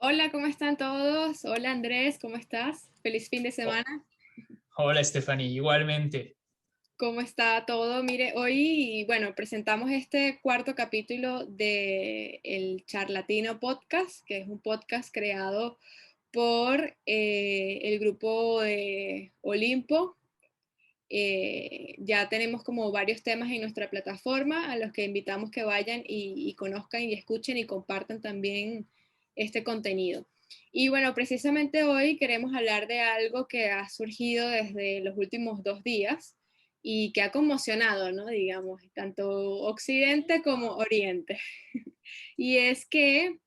Hola, ¿cómo están todos? Hola Andrés, ¿cómo estás? Feliz fin de Oh, semana. hola, Stephanie, igualmente. ¿Cómo está todo? Mire, hoy, bueno, presentamos este cuarto capítulo de El Charlatino Podcast, que es un podcast creado por el grupo de Olimpo. Ya tenemos como varios temas en nuestra plataforma a los que invitamos que vayan y conozcan y escuchen y compartan también este contenido. Y bueno, precisamente hoy queremos hablar de algo que ha surgido desde los últimos 2 días y que ha conmocionado, ¿no? Digamos, tanto Occidente como Oriente. Y es que,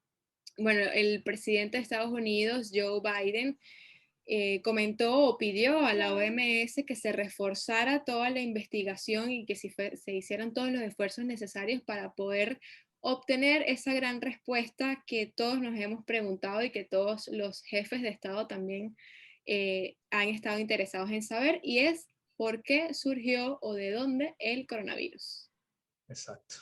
bueno, el presidente de Estados Unidos, Joe Biden, comentó o pidió a la OMS que se reforzara toda la investigación y que se hicieran todos los esfuerzos necesarios para poder obtener esa gran respuesta que todos nos hemos preguntado y que todos los jefes de Estado también han estado interesados en saber, y es por qué surgió o de dónde el coronavirus. Exacto.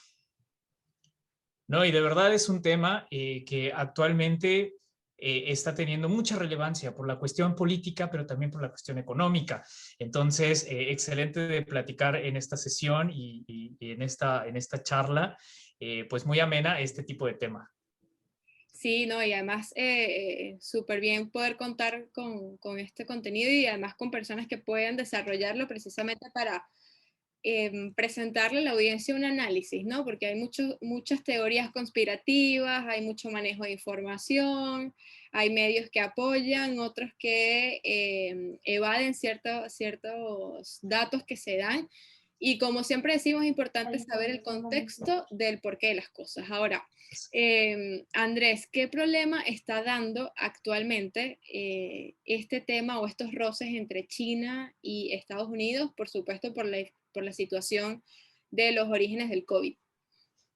No, y de verdad es un tema que actualmente está teniendo mucha relevancia por la cuestión política, pero también por la cuestión económica. Entonces, excelente de platicar en esta sesión y en esta charla, pues muy amena este tipo de tema. Sí, no, y además súper bien poder contar con este contenido y además con personas que puedan desarrollarlo precisamente para presentarle a la audiencia un análisis, ¿no? Porque hay muchas teorías conspirativas, hay mucho manejo de información, hay medios que apoyan, otros que evaden ciertos datos que se dan. Y como siempre decimos, es importante saber el contexto del porqué de las cosas. Ahora, Andrés, ¿qué problema está dando actualmente este tema o estos roces entre China y Estados Unidos? Por supuesto, por la situación de los orígenes del COVID.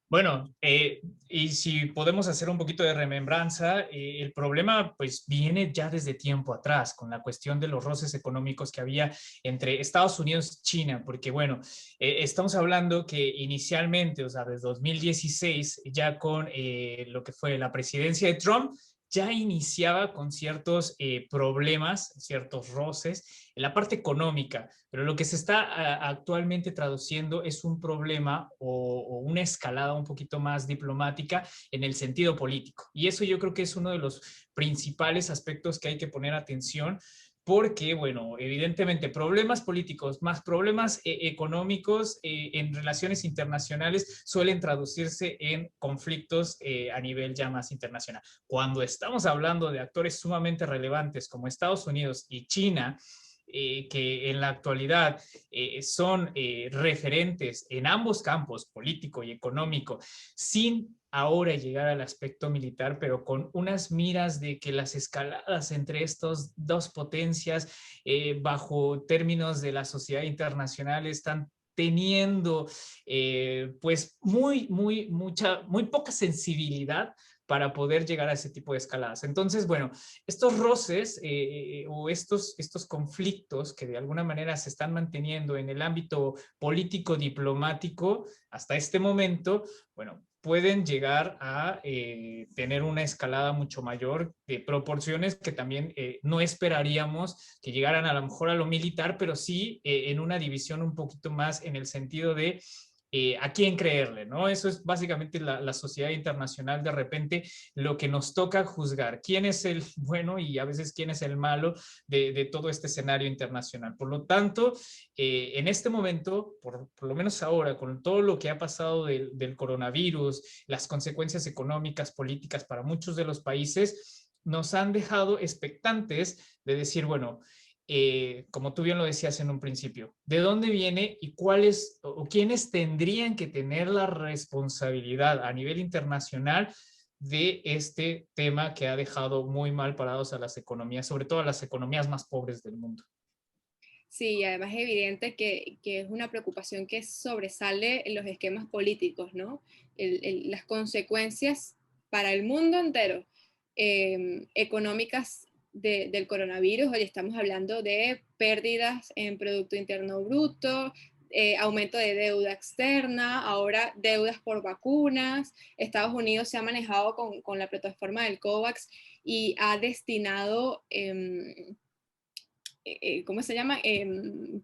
Bueno, y si podemos hacer un poquito de remembranza, el problema pues viene ya desde tiempo atrás con la cuestión de los roces económicos que había entre Estados Unidos y China, porque bueno, estamos hablando que inicialmente, o sea, desde 2016, ya con lo que fue la presidencia de Trump, ya iniciaba con ciertos problemas, ciertos roces en la parte económica, pero lo que se está actualmente traduciendo es un problema o una escalada un poquito más diplomática en el sentido político. Y eso yo creo que es uno de los principales aspectos que hay que poner atención porque, bueno, evidentemente problemas políticos más problemas económicos en relaciones internacionales suelen traducirse en conflictos a nivel ya más internacional. Cuando estamos hablando de actores sumamente relevantes como Estados Unidos y China, que en la actualidad son referentes en ambos campos, político y económico, sin ahora llegar al aspecto militar, pero con unas miras de que las escaladas entre estas dos potencias bajo términos de la sociedad internacional están teniendo pues muy poca sensibilidad para poder llegar a ese tipo de escaladas. Entonces, bueno, estos roces o estos conflictos que de alguna manera se están manteniendo en el ámbito político-diplomático hasta este momento, bueno, pueden llegar a tener una escalada mucho mayor de proporciones que también no esperaríamos que llegaran a lo mejor a lo militar, pero sí en una división un poquito más en el sentido de a quién creerle, ¿no? Eso es básicamente la sociedad internacional de repente lo que nos toca juzgar, quién es el bueno y a veces quién es el malo de todo este escenario internacional. Por lo tanto, en este momento, por lo menos ahora, con todo lo que ha pasado del coronavirus, las consecuencias económicas, políticas para muchos de los países, nos han dejado expectantes de decir, bueno, como tú bien lo decías en un principio, ¿de dónde viene y cuáles o quiénes tendrían que tener la responsabilidad a nivel internacional de este tema que ha dejado muy mal parados a las economías, sobre todo a las economías más pobres del mundo? Sí, además es evidente que es una preocupación que sobresale en los esquemas políticos, ¿no? Las consecuencias para el mundo entero económicas del coronavirus. Hoy estamos hablando de pérdidas en Producto Interno Bruto, aumento de deuda externa, ahora deudas por vacunas. Estados Unidos se ha manejado con la plataforma del COVAX y ha destinado, ¿cómo se llama?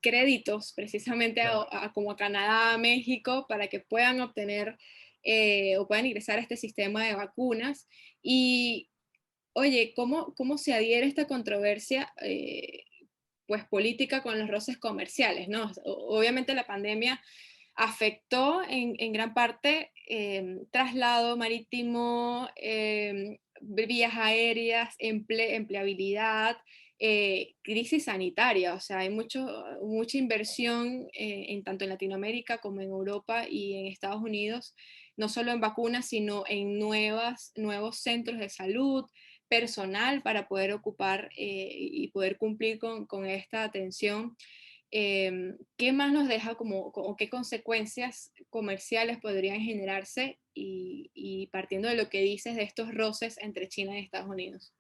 Créditos precisamente Claro. como a Canadá, a México, para que puedan obtener o puedan ingresar a este sistema de vacunas. Y, oye, ¿cómo se adhiere esta controversia? Pues política con los roces comerciales, ¿no? Obviamente la pandemia afectó en gran parte traslado marítimo, vías aéreas, empleabilidad, crisis sanitaria, o sea, hay mucha inversión en tanto en Latinoamérica como en Europa y en Estados Unidos, no solo en vacunas, sino en nuevos centros de salud, personal para poder ocupar y poder cumplir con esta atención. ¿Qué más nos deja o qué consecuencias comerciales podrían generarse y partiendo de lo que dices de estos roces entre China y Estados Unidos?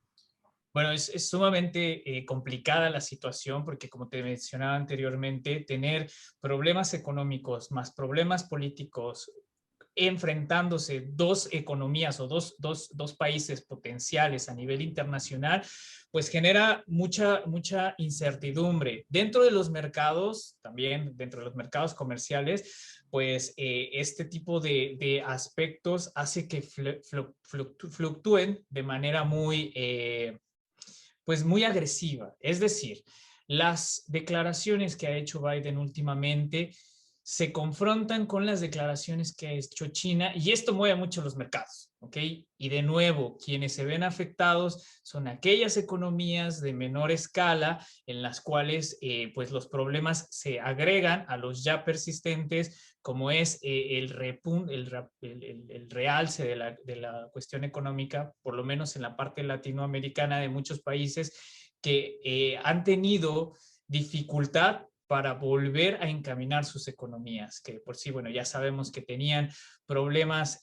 Bueno, es sumamente complicada la situación porque, como te mencionaba anteriormente, tener problemas económicos más problemas políticos enfrentándose dos economías o dos países potenciales a nivel internacional, pues genera mucha incertidumbre. Dentro de los mercados, también dentro de los mercados comerciales, pues este tipo de aspectos hace que fluctúen de manera pues muy agresiva. Es decir, las declaraciones que ha hecho Biden últimamente se confrontan con las declaraciones que ha hecho China y esto mueve mucho los mercados, ¿ok? Y de nuevo, quienes se ven afectados son aquellas economías de menor escala en las cuales pues los problemas se agregan a los ya persistentes, como es el realce de la cuestión económica, por lo menos en la parte latinoamericana de muchos países que han tenido dificultad para volver a encaminar sus economías, que por sí, bueno, ya sabemos que tenían problemas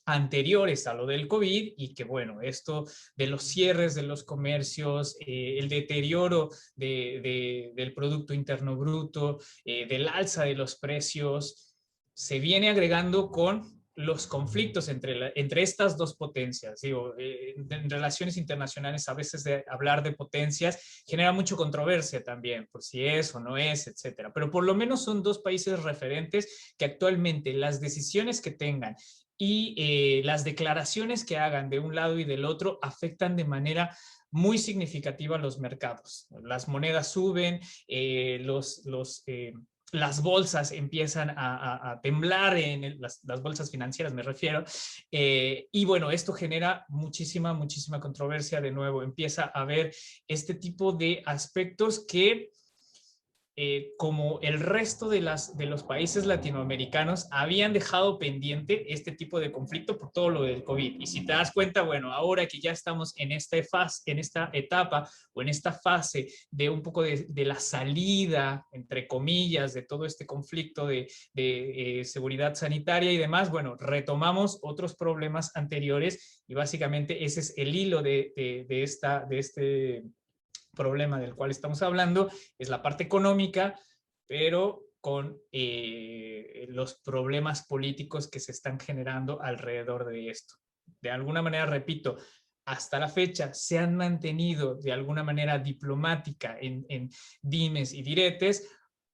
anteriores a lo del COVID y que bueno, esto de los cierres de los comercios, el deterioro del Producto Interno Bruto, del alza de los precios, se viene agregando con los conflictos entre estas dos potencias. Digo, en relaciones internacionales a veces de hablar de potencias genera mucha controversia también, por si es o no es, etcétera. Pero por lo menos son dos países referentes que actualmente las decisiones que tengan y las declaraciones que hagan de un lado y del otro afectan de manera muy significativa a los mercados. Las monedas suben, las bolsas empiezan a temblar, las bolsas financieras me refiero, y bueno, esto genera muchísima controversia. De nuevo, empieza a haber este tipo de aspectos que como el resto de los países latinoamericanos habían dejado pendiente este tipo de conflicto por todo lo del COVID. Y si te das cuenta, bueno, ahora que ya estamos en en esta etapa o en esta fase de un poco de la salida, entre comillas, de todo este conflicto de seguridad sanitaria y demás, bueno, retomamos otros problemas anteriores y básicamente ese es el hilo de este problema del cual estamos hablando, es la parte económica, pero con los problemas políticos que se están generando alrededor de esto. De alguna manera, repito, hasta la fecha se han mantenido de alguna manera diplomática en dimes y diretes,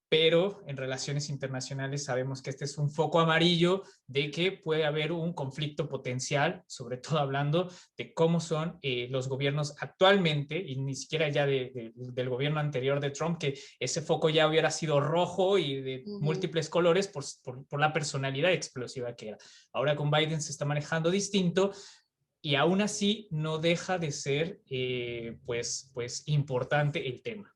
pero en relaciones internacionales sabemos que este es un foco amarillo de que puede haber un conflicto potencial, sobre todo hablando de cómo son los gobiernos actualmente, y ni siquiera ya del gobierno anterior de Trump, que ese foco ya hubiera sido rojo y de Ujú. múltiples colores por la personalidad explosiva que era. Ahora con Biden se está manejando distinto, y aún así no deja de ser pues importante el tema.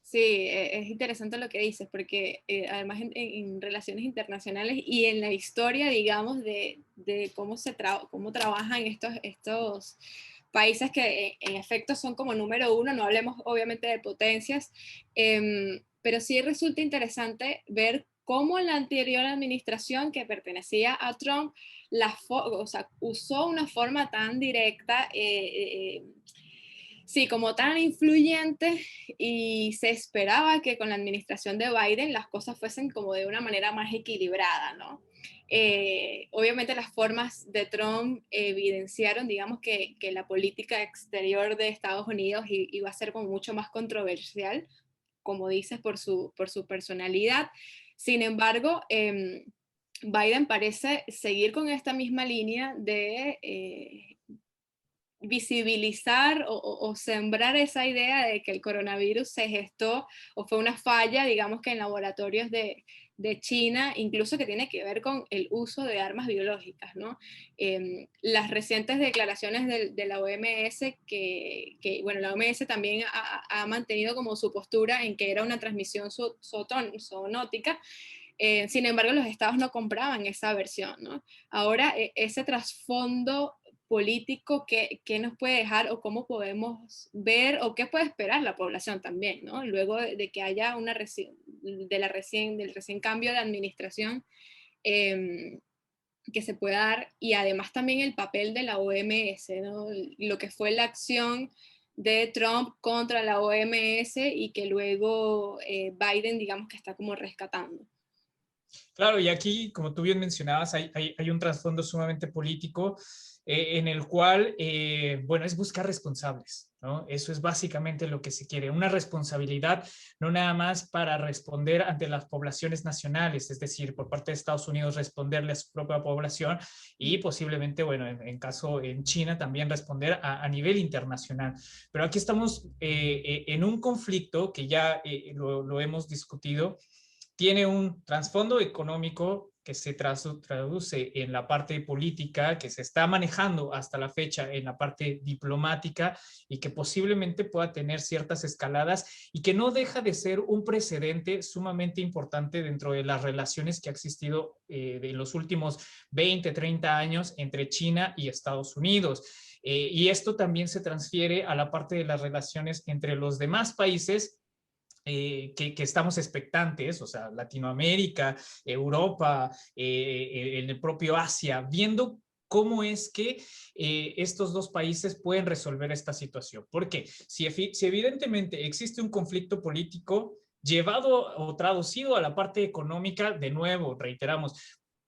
Sí, es interesante lo que dices, porque además en relaciones internacionales y en la historia, digamos, de cómo trabajan estos países que en efecto son como número uno, no hablemos obviamente de potencias, pero sí resulta interesante ver cómo la anterior administración que pertenecía a Trump o sea, usó una forma tan directa. Sí, como tan influyente y se esperaba que con la administración de Biden las cosas fuesen como de una manera más equilibrada, ¿no? Obviamente las formas de Trump evidenciaron, digamos, que la política exterior de Estados Unidos iba a ser como mucho más controversial, como dices, por su personalidad. Sin embargo, Biden parece seguir con esta misma línea de visibilizar o sembrar esa idea de que el coronavirus se gestó o fue una falla, digamos que en laboratorios de China, incluso que tiene que ver con el uso de armas biológicas, ¿no? Las recientes declaraciones de la OMS, bueno, la OMS también ha mantenido como su postura en que era una transmisión zoonótica. Sin embargo, los estados no compraban esa versión, ¿no? Ahora, ese trasfondo político que nos puede dejar o cómo podemos ver o qué puede esperar la población también, ¿no? Luego de que haya del recién cambio de administración eh, que se pueda dar, y además también el papel de la OMS, ¿no? Lo que fue la acción de Trump contra la OMS y que luego Biden, digamos que está como rescatando. Claro, y aquí, como tú bien mencionabas, hay un trasfondo sumamente político en el cual, bueno, es buscar responsables, ¿no? Eso es básicamente lo que se quiere, una responsabilidad, no nada más para responder ante las poblaciones nacionales, es decir, por parte de Estados Unidos responderle a su propia población y posiblemente, bueno, en caso en China también responder a nivel internacional. Pero aquí estamos en un conflicto que ya lo hemos discutido, tiene un trasfondo económico que se traduce en la parte política, que se está manejando hasta la fecha en la parte diplomática y que posiblemente pueda tener ciertas escaladas y que no deja de ser un precedente sumamente importante dentro de las relaciones que ha existido de los últimos 20, 30 años entre China y Estados Unidos. Y esto también se transfiere a la parte de las relaciones entre los demás países que estamos expectantes, o sea, Latinoamérica, Europa, en el propio Asia, viendo cómo es que estos dos países pueden resolver esta situación. Porque si evidentemente existe un conflicto político llevado o traducido a la parte económica, de nuevo, reiteramos,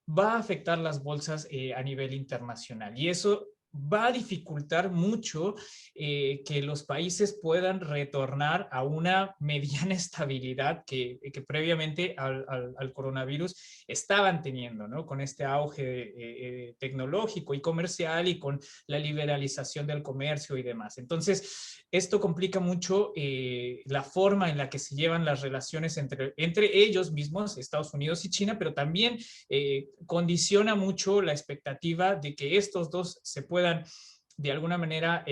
va a afectar las bolsas a nivel internacional. Y eso va a dificultar mucho que los países puedan retornar a una mediana estabilidad que previamente al coronavirus estaban teniendo, ¿no? Con este auge tecnológico y comercial y con la liberalización del comercio y demás. Entonces, esto complica mucho la forma en la que se llevan las relaciones entre ellos mismos, Estados Unidos y China, pero también condiciona mucho la expectativa de que estos dos se puedan de alguna manera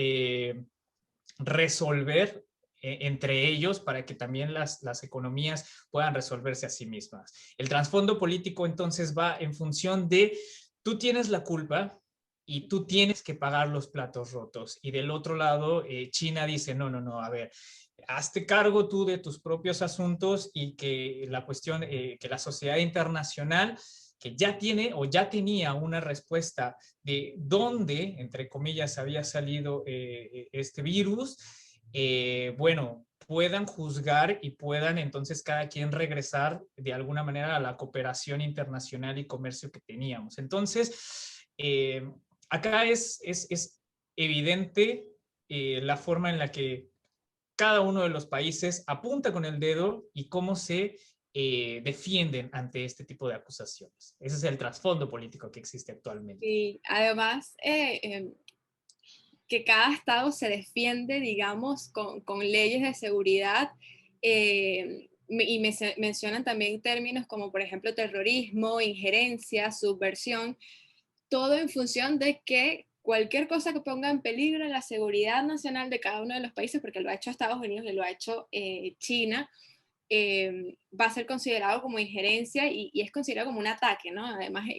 resolver entre ellos para que también las economías puedan resolverse a sí mismas. El trasfondo político entonces va en función de tú tienes la culpa y tú tienes que pagar los platos rotos. Y del otro lado, China dice, no, no, no, a ver, hazte cargo tú de tus propios asuntos y que la cuestión, que la sociedad internacional que ya tiene o ya tenía una respuesta de dónde, entre comillas, había salido este virus, bueno, puedan juzgar y puedan entonces cada quien regresar de alguna manera a la cooperación internacional y comercio que teníamos. Entonces, acá es evidente la forma en la que cada uno de los países apunta con el dedo y cómo se defienden ante este tipo de acusaciones. Ese es el trasfondo político que existe actualmente. Y además, que cada estado se defiende, digamos, con leyes de seguridad. Y mencionan también términos como, por ejemplo, terrorismo, injerencia, subversión, todo en función de que cualquier cosa que ponga en peligro la seguridad nacional de cada uno de los países, porque lo ha hecho Estados Unidos y lo ha hecho China, va a ser considerado como injerencia y es considerado como un ataque, ¿no? Además,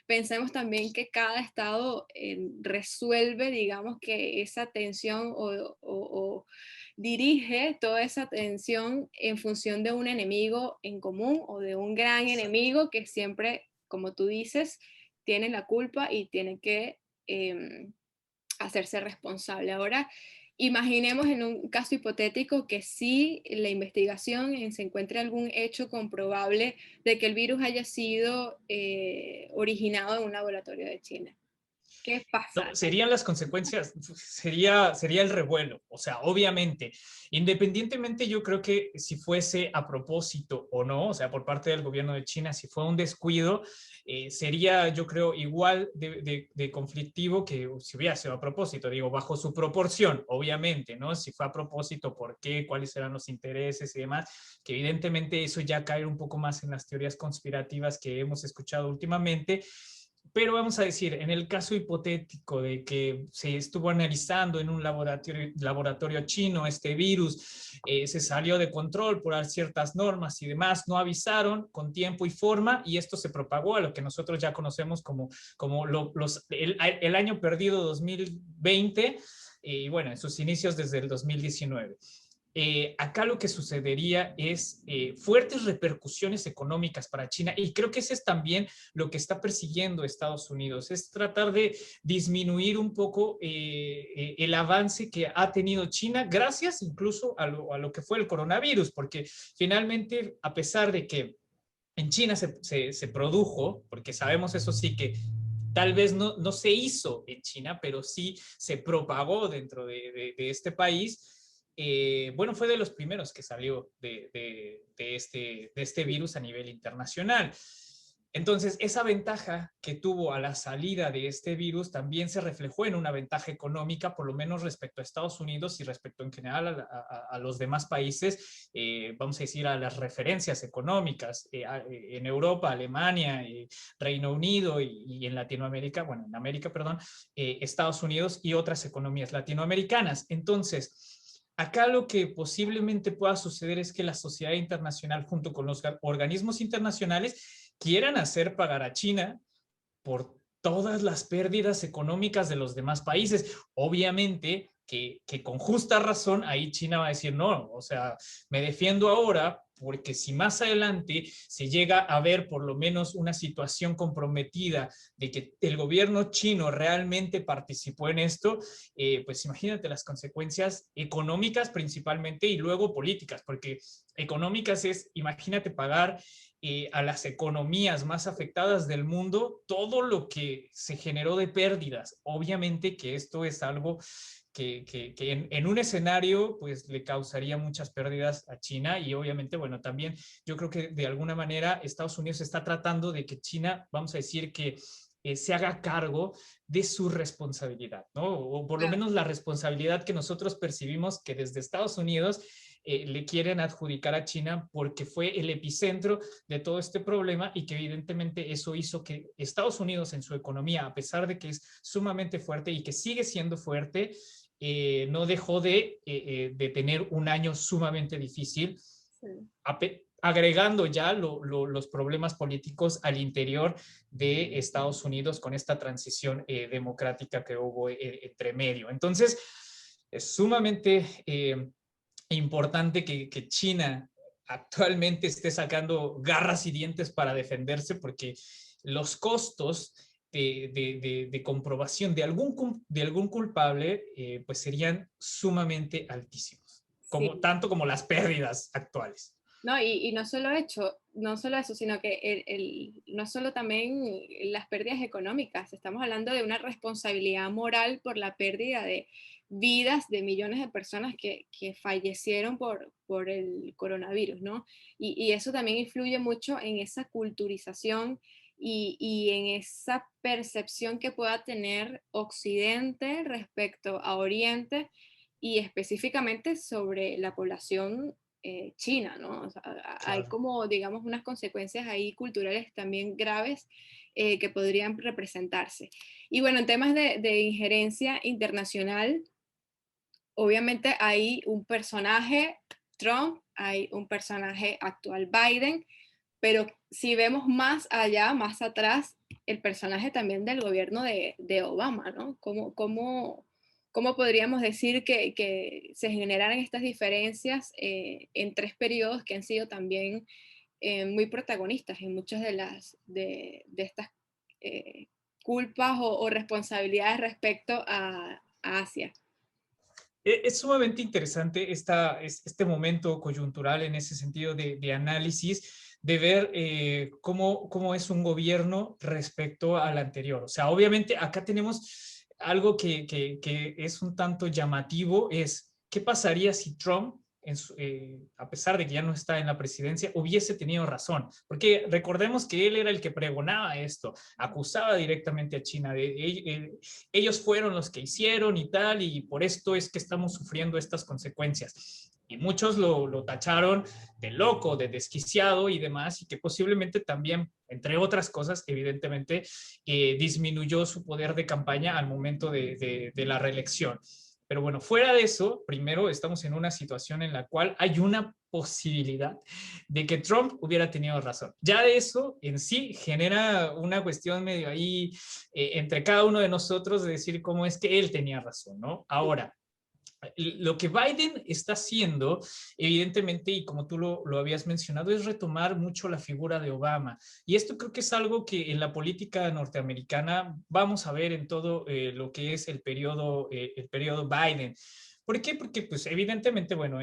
pensemos también que cada estado resuelve, digamos, que esa tensión o dirige toda esa tensión en función de un enemigo en común o de un gran enemigo que siempre, como tú dices, tiene la culpa y tiene que hacerse responsable. Ahora, Imaginemos en un caso hipotético que sí la investigación se encuentre algún hecho comprobable de que el virus haya sido originado en un laboratorio de China. ¿Qué No, pasa? serían las consecuencias, sería el revuelo. O sea, obviamente, independientemente, yo creo que si fuese a propósito o no, o sea, por parte del gobierno de China, si fue un descuido, sería, yo creo, igual de conflictivo que si hubiera sido a propósito, digo, bajo su proporción, obviamente, ¿no? Si fue a propósito, ¿por qué? ¿Cuáles eran los intereses y demás? Que evidentemente eso ya cae un poco más en las teorías conspirativas que hemos escuchado últimamente. Pero vamos a decir, en el caso hipotético de que se estuvo analizando en un laboratorio chino este virus, se salió de control por ciertas normas y demás, no avisaron con tiempo y forma y esto se propagó a lo que nosotros ya conocemos como el año perdido 2020 y bueno, en sus inicios desde el 2019. Acá lo que sucedería es fuertes repercusiones económicas para China y creo que ese es también lo que está persiguiendo Estados Unidos, es tratar de disminuir un poco el avance que ha tenido China gracias incluso a lo que fue el coronavirus, porque finalmente, a pesar de que en China se produjo, porque sabemos eso sí que tal vez no se hizo en China, pero sí se propagó dentro de este país. Bueno, fue de los primeros que salió de este virus a nivel internacional. Entonces, esa ventaja que tuvo a la salida de este virus también se reflejó en una ventaja económica, por lo menos respecto a Estados Unidos y respecto en general a los demás países, vamos a decir, a las referencias económicas en Europa, Alemania, Reino Unido y en Latinoamérica, bueno, en América, perdón, Estados Unidos y otras economías latinoamericanas. Entonces, acá lo que posiblemente pueda suceder es que la sociedad internacional, junto con los organismos internacionales, quieran hacer pagar a China por todas las pérdidas económicas de los demás países. Obviamente que con justa razón ahí China va a decir, no, o sea, me defiendo ahora porque si más adelante se llega a ver por lo menos una situación comprometida de que el gobierno chino realmente participó en esto, pues imagínate las consecuencias económicas principalmente y luego políticas, porque económicas es, imagínate pagar a las economías más afectadas del mundo todo lo que se generó de pérdidas. Obviamente que esto es algo que en un escenario pues le causaría muchas pérdidas a China y obviamente, bueno, también yo creo que de alguna manera Estados Unidos está tratando de que China, vamos a decir que se haga cargo de su responsabilidad, ¿no? O por lo Claro. menos la responsabilidad que nosotros percibimos que desde Estados Unidos le quieren adjudicar a China porque fue el epicentro de todo este problema y que evidentemente eso hizo que Estados Unidos en su economía, a pesar de que es sumamente fuerte y que sigue siendo fuerte, no dejó de tener un año sumamente difícil, Sí. agregando ya los problemas políticos al interior de Estados Unidos con esta transición democrática que hubo entre medio. Entonces, es sumamente importante que China actualmente esté sacando garras y dientes para defenderse porque los costos de comprobación de algún culpable pues serían sumamente altísimos, como, Sí. tanto como las pérdidas actuales. No, y no solo hecho, no solo eso, sino que no solo también las pérdidas económicas, estamos hablando de una responsabilidad moral por la pérdida de vidas de millones de personas que fallecieron por el coronavirus, ¿no? Y eso también influye mucho en esa culturización y en esa percepción que pueda tener Occidente respecto a Oriente y específicamente sobre la población China, ¿no? O sea, hay Claro. como, digamos, unas consecuencias ahí culturales también graves que podrían representarse. Y bueno, en temas de injerencia internacional, obviamente hay un personaje Trump, hay un personaje actual Biden, pero si vemos más allá, más atrás, el personaje también del gobierno de Obama, ¿no? ¿Cómo podríamos decir que se generaran estas diferencias en tres periodos que han sido también muy protagonistas en muchas de estas culpas o responsabilidades respecto a Asia? Es sumamente interesante este momento coyuntural en ese sentido de análisis, de ver cómo es un gobierno respecto al anterior. O sea, obviamente acá tenemos algo que es un tanto llamativo, es qué pasaría si Trump, a pesar de que ya no está en la presidencia, hubiese tenido razón. Porque recordemos que él era el que pregonaba esto, acusaba directamente a China ellos fueron los que hicieron y tal, y por esto es que estamos sufriendo estas consecuencias. Y muchos lo tacharon de loco, de desquiciado y demás, y que posiblemente también, entre otras cosas, evidentemente, disminuyó su poder de campaña al momento de la reelección. Pero bueno, fuera de eso, primero estamos en una situación en la cual hay una posibilidad de que Trump hubiera tenido razón. Ya eso en sí genera una cuestión medio ahí entre cada uno de nosotros de decir cómo es que él tenía razón, ¿no? Ahora, lo que Biden está haciendo, evidentemente, y como tú lo habías mencionado, es retomar mucho la figura de Obama. Y esto creo que es algo que en la política norteamericana vamos a ver en todo lo que es el periodo Biden. ¿Por qué? Porque, pues, evidentemente, bueno,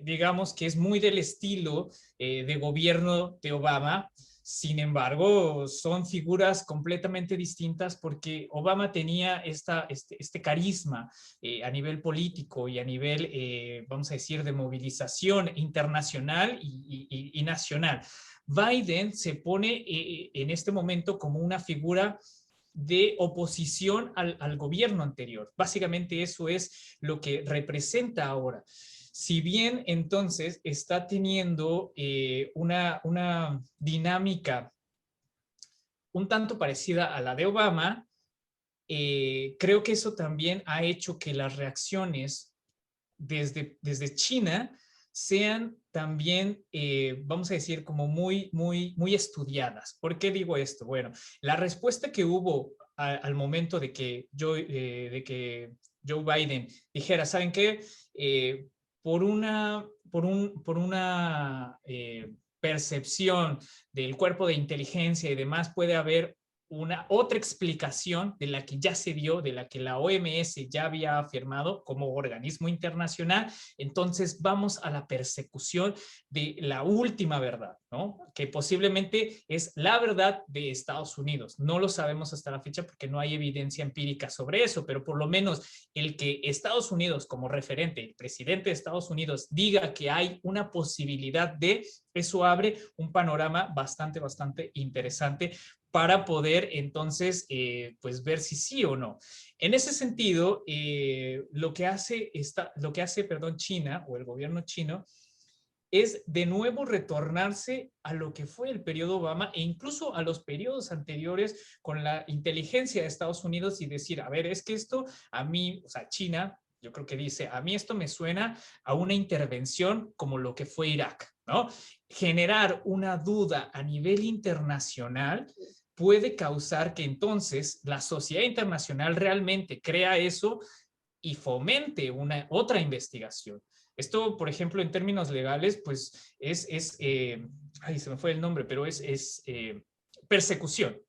digamos que es muy del estilo de gobierno de Obama. Sin embargo, son figuras completamente distintas porque Obama tenía este carisma a nivel político y a nivel, vamos a decir, de movilización internacional y nacional. Biden se pone en este momento como una figura de oposición al gobierno anterior. Básicamente eso es lo que representa ahora. Si bien entonces está teniendo una dinámica un tanto parecida a la de Obama, creo que eso también ha hecho que las reacciones desde China sean también, vamos a decir, como muy estudiadas. ¿Por qué digo esto? Bueno, la respuesta que hubo al momento de que Joe Biden dijera, ¿saben qué? Por una percepción del cuerpo de inteligencia y demás, puede haber una otra explicación de la que ya se dio, de la que la OMS ya había afirmado como organismo internacional. Entonces vamos a la persecución de la última verdad, ¿no? Que posiblemente es la verdad de Estados Unidos. No lo sabemos hasta la fecha porque no hay evidencia empírica sobre eso, pero por lo menos el que Estados Unidos como referente, el presidente de Estados Unidos diga que hay una posibilidad de, eso abre un panorama bastante interesante para poder entonces pues ver si sí o no. En ese sentido, lo que hace China o el gobierno chino es de nuevo retornarse a lo que fue el periodo Obama e incluso a los periodos anteriores con la inteligencia de Estados Unidos y decir, a ver, es que esto a mí, o sea, China, yo creo que dice, a mí esto me suena a una intervención como lo que fue Irak, ¿no? Generar una duda a nivel internacional puede causar que entonces la sociedad internacional realmente crea eso y fomente otra investigación. Esto, por ejemplo, en términos legales, pues ay, se me fue el nombre, pero es persecución,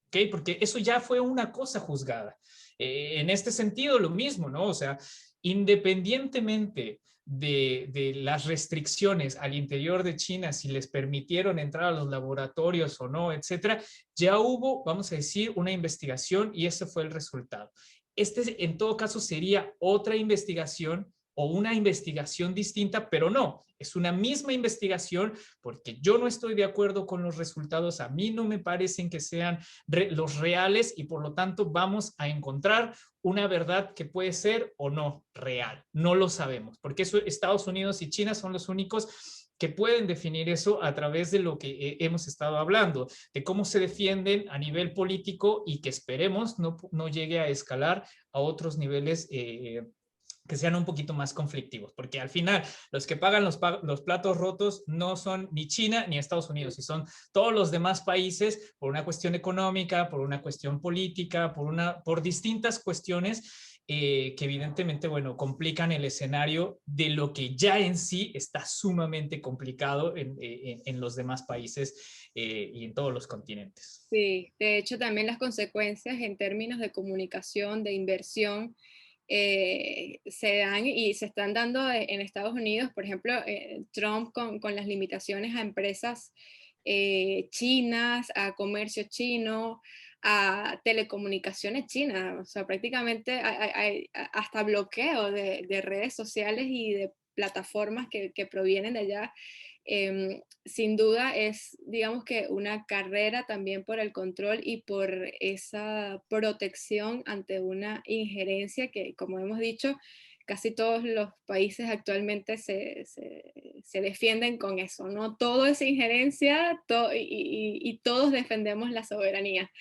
¿ok? Porque eso ya fue una cosa juzgada. En este sentido, lo mismo, ¿no? O sea, independientemente de las restricciones al interior de China, si les permitieron entrar a los laboratorios o no, etcétera, ya hubo, vamos a decir, una investigación y ese fue el resultado. Este, en todo caso, sería otra investigación o una investigación distinta, pero no, es una misma investigación porque yo no estoy de acuerdo con los resultados, a mí no me parecen que sean los reales y por lo tanto vamos a encontrar una verdad que puede ser o no real. No lo sabemos, porque eso, Estados Unidos y China son los únicos que pueden definir eso a través de lo que hemos estado hablando, de cómo se defienden a nivel político y que esperemos no llegue a escalar a otros niveles que sean un poquito más conflictivos, porque al final los que pagan los platos rotos no son ni China ni Estados Unidos, y son todos los demás países por una cuestión económica, por una cuestión política, por distintas cuestiones que evidentemente, bueno, complican el escenario de lo que ya en sí está sumamente complicado en los demás países y en todos los continentes. Sí, de hecho también las consecuencias en términos de comunicación, de inversión se dan y se están dando en Estados Unidos, por ejemplo, Trump con las limitaciones a empresas chinas, a comercio chino, a telecomunicaciones chinas, o sea, prácticamente hay hasta bloqueo de redes sociales y de plataformas que provienen de allá. Sin duda es, digamos que una carrera también por el control y por esa protección ante una injerencia que, como hemos dicho, casi todos los países actualmente se defienden con eso, ¿no? Todo es injerencia y todos defendemos la soberanía.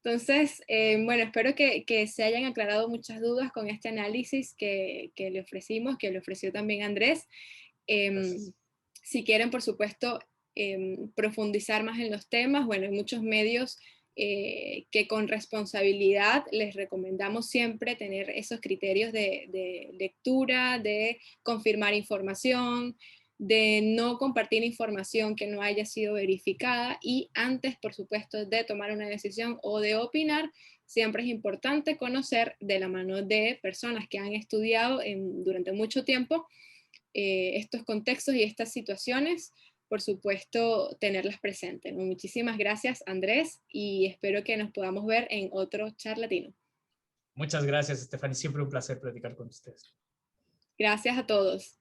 Entonces, bueno, espero que se hayan aclarado muchas dudas con este análisis que le ofrecimos, que le ofreció también Andrés. Gracias. Si quieren, por supuesto, profundizar más en los temas, bueno, hay muchos medios que con responsabilidad les recomendamos siempre tener esos criterios de lectura, de confirmar información, de no compartir información que no haya sido verificada y antes, por supuesto, de tomar una decisión o de opinar, siempre es importante conocer de la mano de personas que han estudiado durante mucho tiempo estos contextos y estas situaciones, por supuesto, tenerlas presentes, ¿no? Muchísimas gracias, Andrés, y espero que nos podamos ver en otro charlatino. Muchas gracias, Stephanie. Siempre un placer platicar con ustedes. Gracias a todos.